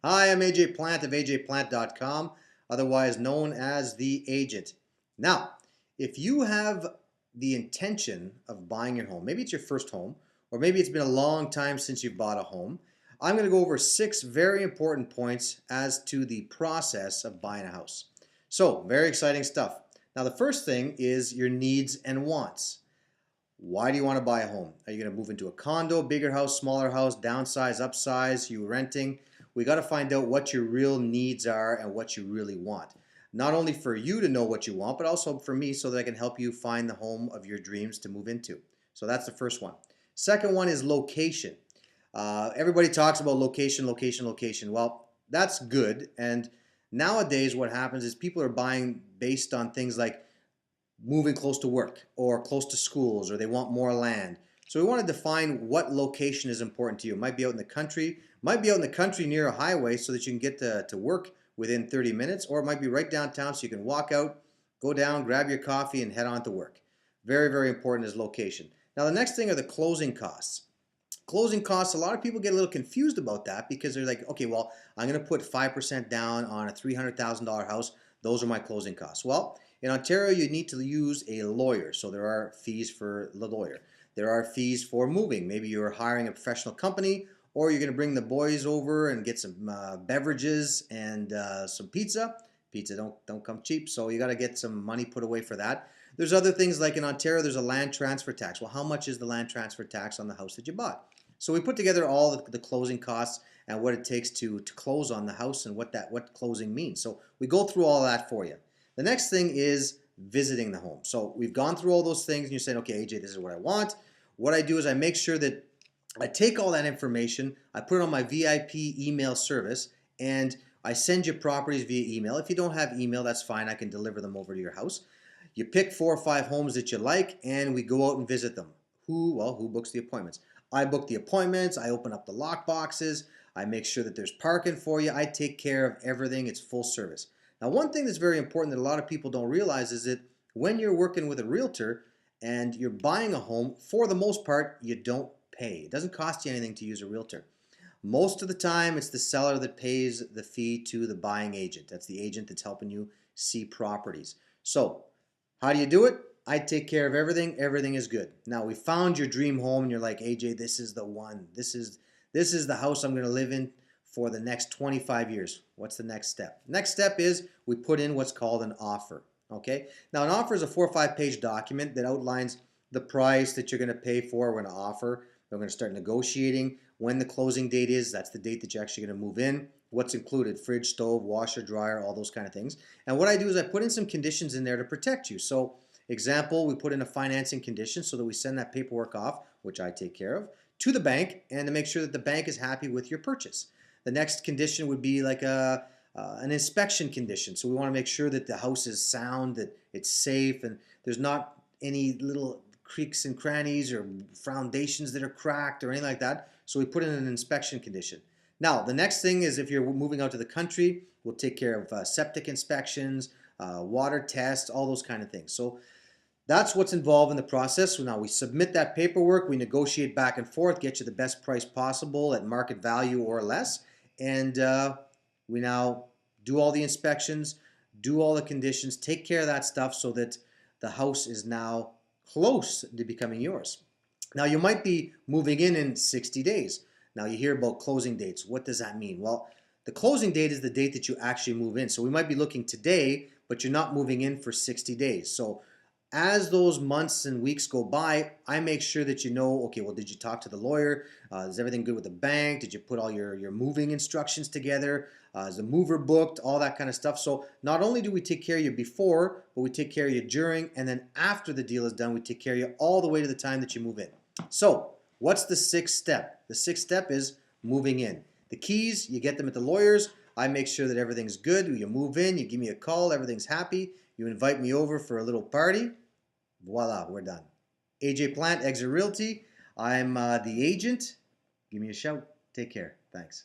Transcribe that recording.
Hi, I'm AJ Plant of ajplant.com, otherwise known as the Agent. Now, if you have the intention of buying your home, maybe it's your first home, or maybe it's been a long time since you bought a home, I'm going to go over 6 very important points as to the process of buying a house. So, very exciting stuff. Now, the first thing is your needs and wants. Why do you want to buy a home? Are you going to move into a condo, bigger house, smaller house, downsize, upsize, you renting? We got to find out what your real needs are and what you really want. Not only for you to know what you want, but also for me so that I can help you find the home of your dreams to move into. So that's the first one. Second one is location. Everybody talks about location, location, location. Well, that's good. And nowadays what happens is people are buying based on things like moving close to work or close to schools, or they want more land. So we want to define what location is important to you. It might be out in the country, might be out in the country near a highway so that you can get to work within 30 minutes, or it might be right downtown so you can walk out, go down, grab your coffee, and head on to work. Very, very important is location. Now the next thing are the closing costs. Closing costs, a lot of people get a little confused about that because they're like, okay, well, I'm going to put 5% down on a $300,000 house. Those are my closing costs. Well, in Ontario, you need to use a lawyer. So there are fees for the lawyer. There are fees for moving. Maybe you're hiring a professional company, or you're going to bring the boys over and get some beverages and some pizza. Pizza don't come cheap, so you got to get some money put away for that. There's other things like in Ontario, there's a land transfer tax. Well, how much is the land transfer tax on the house that you bought? So we put together all the closing costs and what it takes to close on the house and what closing means. So we go through all that for you. The next thing is visiting the home. So we've gone through all those things and you're saying, okay, AJ, this is what I want. What I do is I make sure that I take all that information, I put it on my VIP email service, and I send you properties via email. If you don't have email, that's fine. I can deliver them over to your house. You pick 4 or 5 homes that you like, and we go out and visit them. Who books the appointments? I book the appointments. I open up the lock boxes. I make sure that there's parking for you. I take care of everything. It's full service. Now, one thing that's very important that a lot of people don't realize is that when you're working with a realtor and you're buying a home, for the most part, you don't pay. It doesn't cost you anything to use a realtor. Most of the time, it's the seller that pays the fee to the buying agent. That's the agent that's helping you see properties. So, how do you do it? I take care of everything. Everything is good. Now, we found your dream home and you're like, AJ, this is the one. This is the house I'm going to live in for the next 25 years. What's the next step? Next step is we put in what's called an offer. Okay? Now, an offer is a 4 or 5 page document that outlines the price that you're going to pay for. We're going to offer. We're going to start negotiating when the closing date is. That's the date that you're actually going to move in. What's included? Fridge, stove, washer, dryer, all those kind of things. And what I do is I put in some conditions in there to protect you. So, example, we put in a financing condition so that we send that paperwork off, which I take care of, to the bank, and to make sure that the bank is happy with your purchase. The next condition would be like an inspection condition. So we want to make sure that the house is sound, that it's safe, and there's not any little creaks and crannies or foundations that are cracked or anything like that. So we put in an inspection condition. Now, the next thing is if you're moving out to the country, we'll take care of septic inspections, water tests, all those kind of things. So that's what's involved in the process. So now we submit that paperwork, we negotiate back and forth, get you the best price possible at market value or less, and we now do all the inspections, do all the conditions, take care of that stuff so that the house is now close to becoming yours. Now you might be moving in 60 days. Now you hear about closing dates. What does that mean? Well, the closing date is the date that you actually move in. So we might be looking today, but you're not moving in for 60 days. So as those months and weeks go by, I make sure that you know, okay, well, did you talk to the lawyer? Is everything good with the bank? Did you put all your moving instructions together? Is the mover booked? All that kind of stuff. So not only do we take care of you before, but we take care of you during, and then after the deal is done, we take care of you all the way to the time that you move in. So what's the 6th step? The 6th step is moving in. The keys, you get them at the lawyer's. I make sure that everything's good. You move in, you give me a call, everything's happy. You invite me over for a little party. Voila, we're done. AJ Plant, Exit Realty. I'm the agent. Give me a shout. Take care. Thanks.